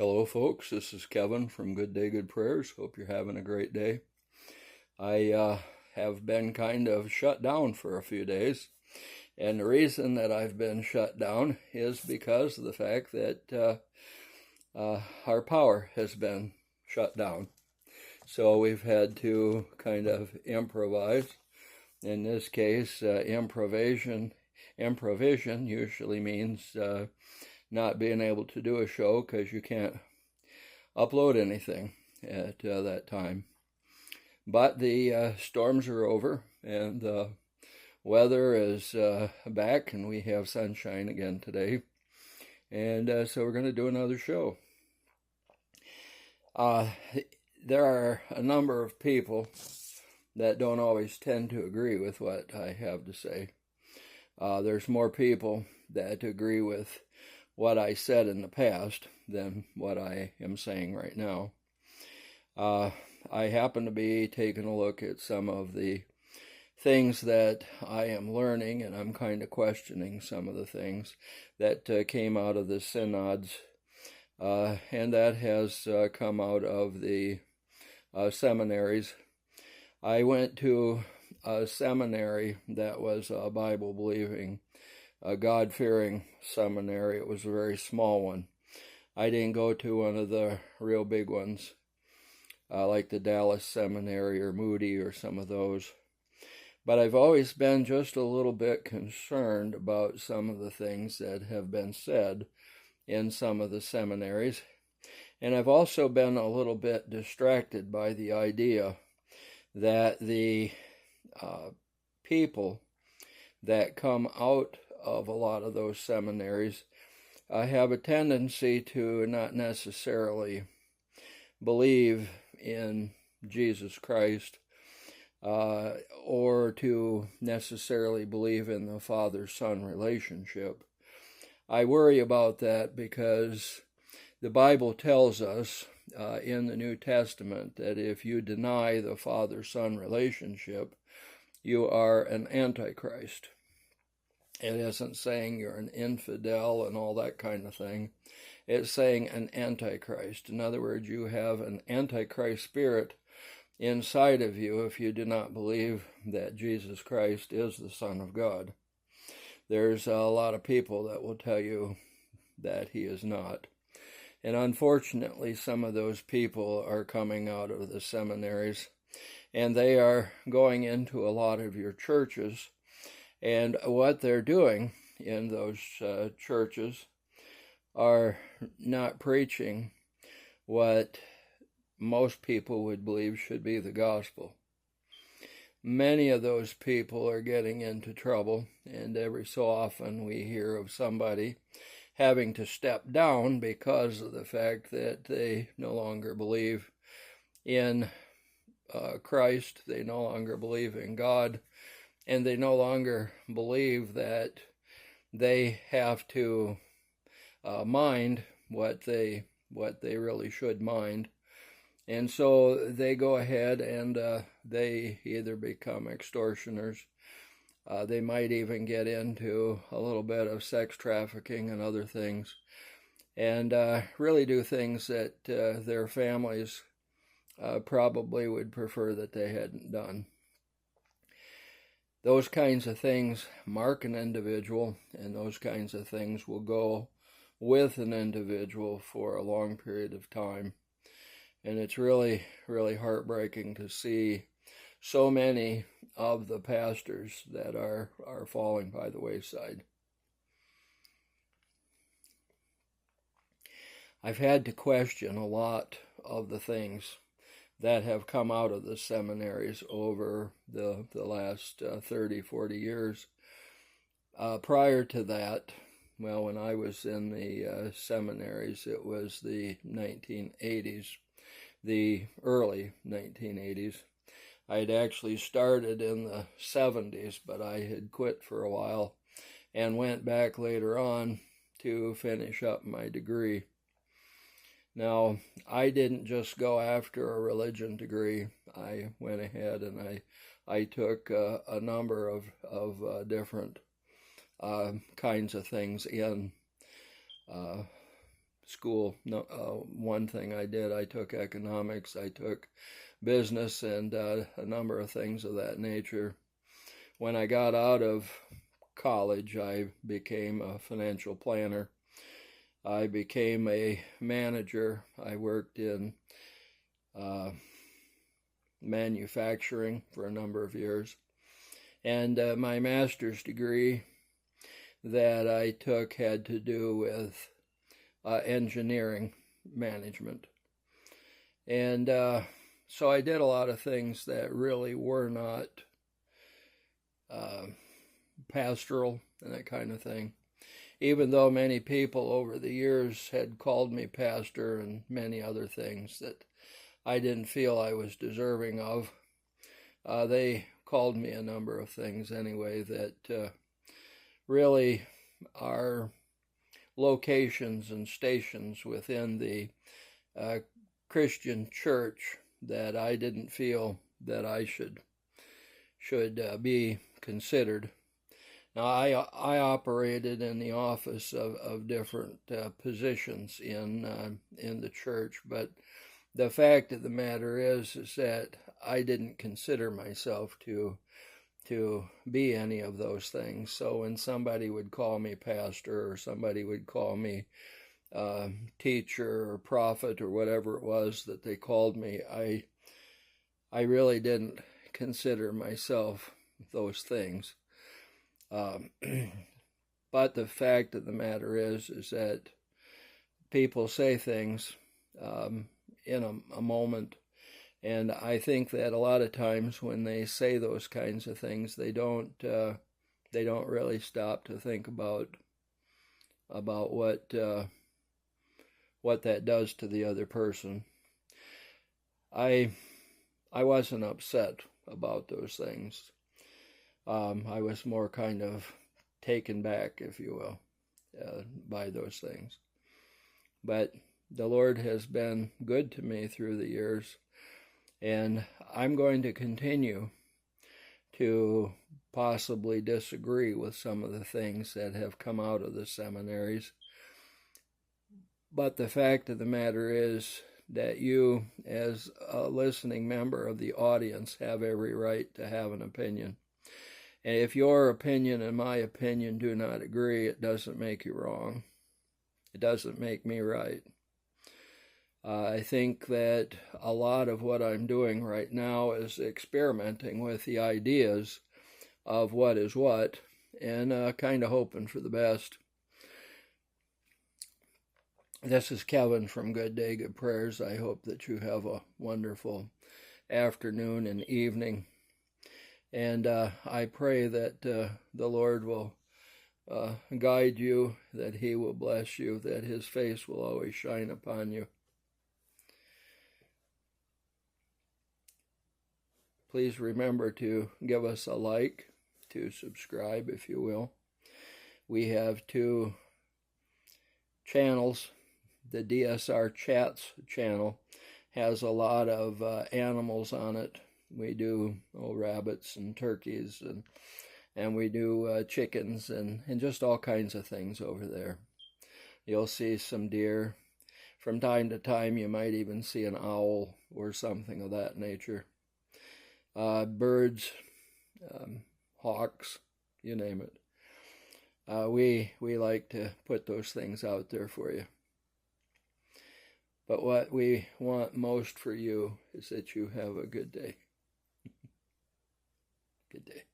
Hello, folks. This is Kevin from Good Day, Good Prayers. Hope you're having a great day. I have been kind of shut down for a few days, and the reason that I've been shut down is because of the fact that our power has been shut down. So we've had to kind of improvise. In this case, improvisation usually means not being able to do a show because you can't upload anything at that time. But the storms are over and the weather is back and we have sunshine again today. And so we're going to do another show. There are a number of people that don't always tend to agree with what I have to say. There's more people that agree with what I said in the past than what I am saying right now. I happen to be taking a look at some of the things that I am learning, and I'm kind of questioning some of the things that came out of the synods, and that has come out of the seminaries. I went to a seminary that was a Bible-believing, a God-fearing seminary. It was a very small one. I didn't go to one of the real big ones, like the Dallas Seminary or Moody or some of those. But I've always been just a little bit concerned about some of the things that have been said in some of the seminaries. And I've also been a little bit distracted by the idea that the people that come out of a lot of those seminaries have a tendency to not necessarily believe in Jesus Christ or to necessarily believe in the Father-Son relationship. I worry about that because the Bible tells us in the New Testament that if you deny the Father-Son relationship, you are an antichrist. It isn't saying you're an infidel and all that kind of thing. It's saying an antichrist. In other words, you have an antichrist spirit inside of you if you do not believe that Jesus Christ is the Son of God. There's a lot of people that will tell you that he is not. And unfortunately, some of those people are coming out of the seminaries, and they are going into a lot of your churches. And what they're doing in those churches are not preaching what most people would believe should be the gospel. Many of those people are getting into trouble, and every so often we hear of somebody having to step down because of the fact that they no longer believe in Christ, they no longer believe in God, and they no longer believe that they have to mind what they really should mind. And so they go ahead and they either become extortioners. They might even get into a little bit of sex trafficking and other things, and really do things that their families probably would prefer that they hadn't done. Those kinds of things mark an individual, and those kinds of things will go with an individual for a long period of time. And it's really, really heartbreaking to see so many of the pastors that are falling by the wayside. I've had to question a lot of the things that have come out of the seminaries over the last 30, 40 years. Prior to that, well, when I was in the seminaries, it was the 1980s, the early 1980s. I had actually started in the 70s, but I had quit for a while and went back later on to finish up my degree. Now, I didn't just go after a religion degree. I went ahead and I took a number of different kinds of things in school. No, one thing I did, I took economics, I took business, and a number of things of that nature. When I got out of college, I became a financial planner. I became a manager. I worked in manufacturing for a number of years. And my master's degree that I took had to do with engineering management. And so I did a lot of things that really were not pastoral and that kind of thing. Even though many people over the years had called me pastor and many other things that I didn't feel I was deserving of, they called me a number of things anyway that really are locations and stations within the Christian church that I didn't feel that I should be considered. Now, I operated in the office of different positions in the church, but the fact of the matter is that I didn't consider myself to be any of those things. So when somebody would call me pastor, or somebody would call me teacher or prophet or whatever it was that they called me, I really didn't consider myself those things. But the fact of the matter is that people say things in a moment, and I think that a lot of times when they say those kinds of things, they don't really stop to think about what that does to the other person. I wasn't upset about those things. I was more kind of taken back, if you will, by those things. But the Lord has been good to me through the years, and I'm going to continue to possibly disagree with some of the things that have come out of the seminaries. But the fact of the matter is that you, as a listening member of the audience, have every right to have an opinion. And if your opinion and my opinion do not agree, it doesn't make you wrong. It doesn't make me right. I think that a lot of what I'm doing right now is experimenting with the ideas of what is what, and kind of hoping for the best. This is Kevin from Good Day, Good Prayers. I hope that you have a wonderful afternoon and evening. And I pray that the Lord will guide you, that He will bless you, that His face will always shine upon you. Please remember to give us a like, to subscribe, if you will. We have 2 channels. The DSR Chats channel has a lot of animals on it. We do rabbits and turkeys, and we do chickens and just all kinds of things over there. You'll see some deer. From time to time, you might even see an owl or something of that nature. Birds, hawks, you name it. We like to put those things out there for you. But what we want most for you is that you have a good day. Good day.